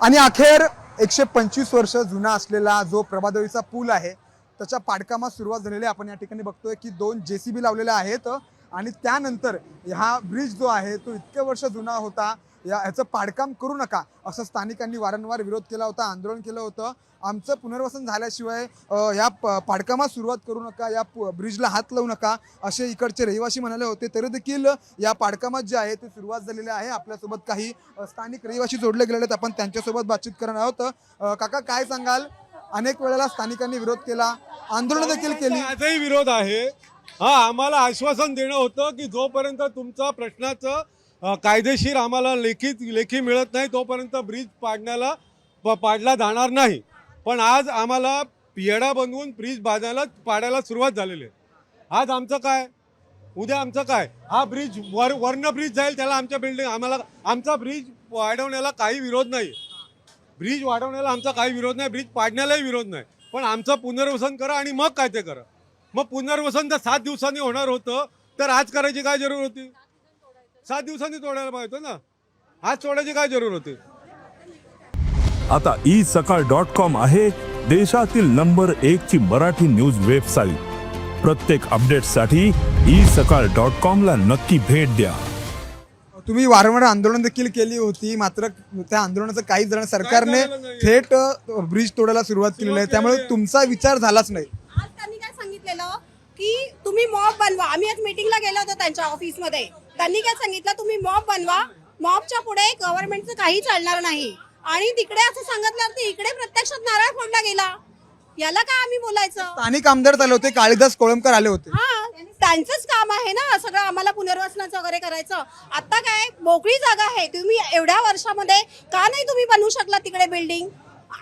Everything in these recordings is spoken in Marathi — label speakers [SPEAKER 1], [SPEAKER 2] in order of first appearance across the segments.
[SPEAKER 1] आणि अखेर 125 वर्ष जुना असलेला जो प्रभादेवीचा पूल आहे त्याच्या पाडकामास सुरुवात झालेली आहे। आपण या ठिकाणी बघतोय की 2 JCB लावलेले आहेत आणि त्यानंतर हा ब्रिज जो आहे तो इतके वर्ष जुना होता, याचं पाडकाम करू नका असं स्थानिकांनी वारंवार विरोध केला होता, आंदोलन केलं होतं। आमचं पुनर्वसन झाल्याशिवाय या पाडकामास सुरुवात करू नका, या ब्रिजला हात लावू नका असे इकडचे रहिवासी म्हणाले होते। तरी देखील या पाडकामात जे आहे ते सुरुवात झालेली आहे। आपल्यासोबत काही स्थानिक रहिवासी जोडले गेलेले आहेत, आपण त्यांच्यासोबत बातचीत करणार आहोत। काका काय सांगाल? अनेक वेळेला स्थानिकांनी विरोध केला, आंदोलन देखील केली,
[SPEAKER 2] आजही विरोध आहे। आम्हाला आश्वासन देणं होतं की जोपर्यंत तुमचा प्रश्नाचं कायदेशीर आम्हाला लेखी मिळत नाही तोपर्यंत ब्रिज पाडला जाणार नाही। पण आज आम्हाला पियडा बनवून ब्रिज पाडायला सुरुवात झालेली आहे। आज आमचं काय, उद्या आमचं काय? हा ब्रिज वर्ण ब्रिज जाईल, त्याला आमचा ब्रिज वाढवण्याला काही विरोध नाही। ब्रिज वाढवण्याला आमचा काही विरोध नाही, ब्रिज पाडण्यालाही विरोध नाही, पण आमचं पुनर्वसन करा आणि मग काय ते करा। मग पुनर्वसन जर 7 दिवसांनी होणार होतं तर आज करायची काय जरूर होती? 7 दिवसांनी तोडायला पाहिजे ना, आज तोडायची काय जरूर होती?
[SPEAKER 3] आता isakal.com आहे देशातील नंबर 1 ची मराठी न्यूज वेबसाईट। प्रत्येक अपडेटसाठी isakal.com ला नक्की भेट द्या।
[SPEAKER 1] तुम्ही वारंवार आंदोलन देखील केली होती, मात्र त्या आंदोलनाचं काही जण सरकारने थेट ब्रिज तोडायला सुरुवात केलेली आहे, त्यामुळे तुमचा विचार झालाच नाही।
[SPEAKER 4] आज त्यांनी काय सांगितलेलं की तुम्ही मॉब बनवा। आम्ही आज मीटिंगला गेलो होतो त्यांच्या ऑफिसमध्ये, त्यांनी काय सांगितलं तुम्ही मॉब बनवा, मॉबच्या पुढे गव्हर्नमेंटचं काही चालणार नाही। आणि तिकडे असं सांगितल्यावरती इकडे प्रत्यक्षात नारळ फोडला गेला, याला काय आम्ही बोलायचं?
[SPEAKER 1] स्थानिक आमदार आले होते, काळीदास कोळंबकर आले होते।
[SPEAKER 4] हा, त्यांचंच काम आहे ना सगळं आम्हाला पुनर्वसनाचं वगैरे करायचं। आता काय मोकळी जागा आहे, तुम्ही एवढ्या वर्षामध्ये का नाही तुम्ही बनवू शकला तिकडे बिल्डिंग?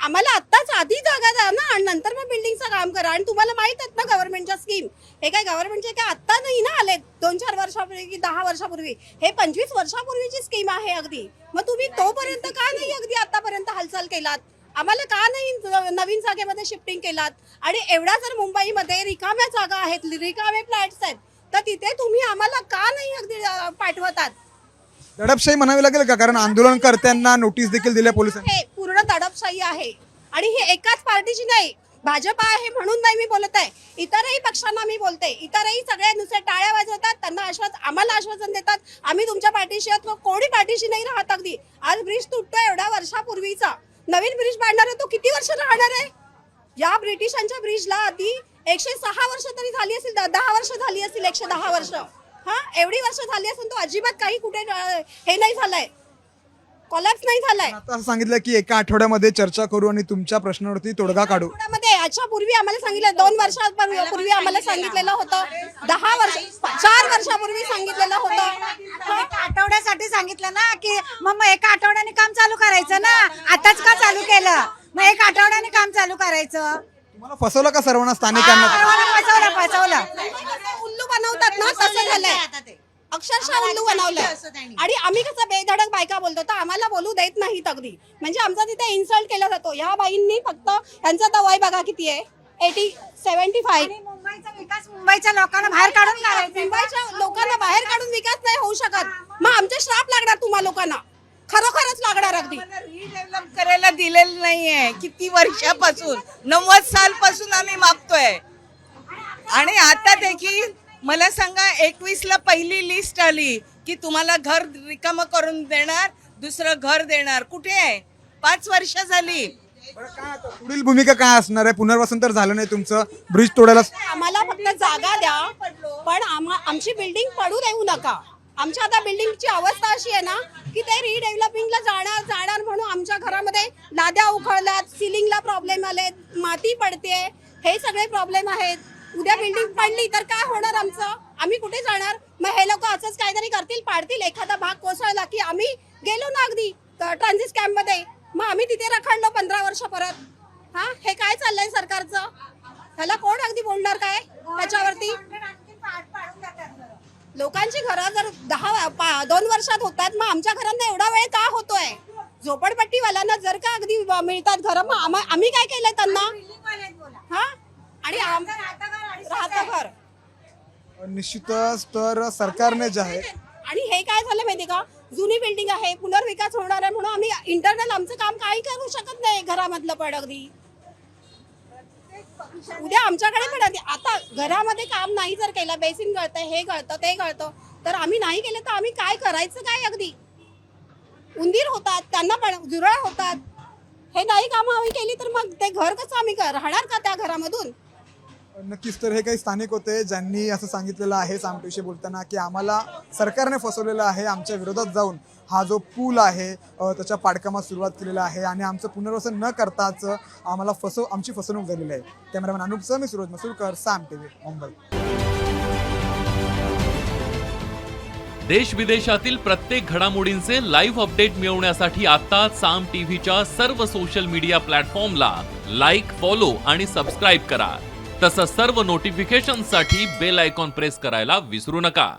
[SPEAKER 4] आम्हाला आत्ताच आधी जागा द्या ना आणि नंतर मग बिल्डिंगचं काम करा। आणि तुम्हाला माहित आहेत ना गव्हर्नमेंटच्या स्कीम, हे काय गव्हर्नमेंटचे काय आत्ता नाही ना आले 2-4 वर्षापूर्वी की 10 वर्षापूर्वी, हे 25 वर्षापूर्वीची स्कीम आहे अगदी। मग तुम्ही तोपर्यंत का नाही अगदी आतापर्यंत हालचाल केलात? आम्हाला का नाही नवीन जागेमध्ये शिफ्टिंग केलात? आणि एवढा जर मुंबईमध्ये रिकाम्या जागा आहेत, रिकामे फ्लॅट्स आहेत, तर तिथे तुम्ही आम्हाला का नाही अगदी पाठवतात?
[SPEAKER 1] दडपशाही म्हणावी लागेल का? कारण आंदोलनकर्त्यांना नोटीस देखील दिल्या पोलिसांनी।
[SPEAKER 4] हे पूर्ण दडपशाही आहे आणि हे एकाच पार्टीची नाही, भाजपा आहे म्हणून नाही मी बोलत आहे, इतरही पक्षांना मी बोलते। इतरही सगळे नुसते टाळ्या वाजवतात, त्यांना आम्हाला आश्वासन देतात आम्ही तुमच्या पाठीशी आहोत, कोणी पाठीशी नाही राहत। अगदी आज ब्रिज तुटतोय एवढ्या वर्षापूर्वीचा, नवीन ब्रिज बांधणार आहे तो किती वर्ष राहणार आहे? या ब्रिटिशांच्या ब्रिजला आधी 106 वर्ष तरी झाली असतील, 10 वर्ष झाली असतील, 110 वर्ष। हा, एवढी वर्ष झाली असून तो अजिबात काही कुठे हे नाही झालंय, कोलॅप्स नाही झालाय।
[SPEAKER 1] आता असं सांगितलं की एका आठवड्यामध्ये चर्चा करू आणि तुमच्या प्रश्नावरती तोडगा काढू।
[SPEAKER 4] याच्या पूर्वी आम्हाला सांगितलं, 2 वर्षापूर्वी आम्हाला सांगितलेलं होतं, 4 वर्षापूर्वी सांगितलेलं होतं।
[SPEAKER 5] आठवड्यासाठी सांगितलं ना की मग एका आठवड्याने काम चालू करायचं ना, आताच का चालू केलं? मग 1 आठवड्याने काम चालू करायचं।
[SPEAKER 1] तुम्हाला फसवलं का सर्वांना स्थानिकांना?
[SPEAKER 5] फसवलं
[SPEAKER 4] उल्लू बनवतात ना, तसं झालंय, अक्षरशः उल्लू बनवलं। आणि आम्ही कसं बेधडक बायका बोलतो तर आम्हाला बोलू देत नाहीत अगदी, म्हणजे आमचा तिथे इन्सल्ट केला जातो। ह्या बाईंनी फक्त त्यांचा तर वय बघा किती आहे, 75।
[SPEAKER 5] मुंबईचा विकास मुंबईच्या लोकांना बाहेर काढून काढायचा,
[SPEAKER 4] मुंबईच्या लोकांना बाहेर काढून विकास नाही होऊ शकत। मग आमचे श्राप लागणार तुम्हा लोकांना, खरोखरच लागणार अगदी।
[SPEAKER 6] रिडेव्हलप करायला दिलेलं नाहीये, किती वर्षापासून 90 सालपासून आम्ही मागतोय। आणि आता देखील मला सांगा 21 ला पहिली लिस्ट आली की तुम्हाला घर रिकामं करून देणार, दुसरं घर देणार, कुठे आहे? 5 वर्ष झाली।
[SPEAKER 1] पुढील भूमिका काय असणार आहे? पुनर्वसन तर झालं नाही तुमचं, ब्रिज तोडायला
[SPEAKER 4] आम्हाला फक्त जागा द्या, पण आमची बिल्डिंग पडू देऊ नका। आमच्या आता बिल्डिंगची अवस्था अशी आहे ना की ते रिडेव्हलपिंगला जाणार म्हणून आमच्या घरामध्ये लाद्या उखळल्यात, सिलिंगला प्रॉब्लेम आले, माती पडते, हे सगळे प्रॉब्लेम आहेत। उद्या बिल्डिंग पडली तर काय होणार आमचं? आम्ही कुठे जाणार? मग हे लोक असंच काहीतरी करतील, पाडतील, एखादा भाग कोसळला की आम्ही गेलो ना अगदी ट्रान्झिट कॅम्प मध्ये, मग आम्ही तिथे रखडलो 15 वर्ष परत। हा, हे काय चाललंय सरकारचं? ह्याला कोण अगदी बोलणार काय त्याच्यावरती? लोकांची घरं जर 2 वर्षात होतात, मग आमच्या घरांना एवढा वेळ का होतोय? झोपडपट्टीवाल्यांना जर का अगदी मिळतात घर, मग आम्ही काय केलंय त्यांना? हा, आणि राहतं घर
[SPEAKER 1] निश्चितच तर सरकारने जे आहे
[SPEAKER 4] आणि हे काय झालं माहिती का, जुनी बिल्डिंग आहे, पुनर्विकास होणार आहे म्हणून आम्ही इंटरनल आमचं काम काही करू शकत नाही घरामधलं. पण अगदी उद्या आमच्याकडे पण आता घरामध्ये काम नाही जर केलं, बेसिन गळतं, हे गळतं, ते गळतं, तर आम्ही नाही केलं तर आम्ही काय करायचं काय? अगदी उंदीर होतात, त्यांना पण झुरळ होतात. हे नाही कामं आम्ही केली तर मग ते घर कसं आम्ही राहणार का त्या घरामधून?
[SPEAKER 1] नक्कीच. तर हे काही स्थानिक होते ज्यांनी असं सांगितलेलं आहे सामटेशी बोलताना की आम्हाला सरकारने फसवलेलं आहे, आमच्या विरोधात जाऊन हा जो पूल आहे त्याच्या पाडकामास सुरुवात केलेला आहे आणि आमचं पुनर्वसन न करताच आम्हाला आमची फसवणूक झालेली आहे. कॅमेरामॅन अनुपसह मी सूरज मसूरकर, साम टीव्ही, मुंबई.
[SPEAKER 7] देश विदेशातील प्रत्येक घडामोडींचे लाईव्ह अपडेट मिळवण्यासाठी आता साम टीव्हीच्या सर्व सोशल मीडिया प्लॅटफॉर्मला लाईक, फॉलो आणि सबस्क्राईब करा. तसंच सर्व नोटिफिकेशनसाठी बेल आयकॉन प्रेस करायला विसरू नका.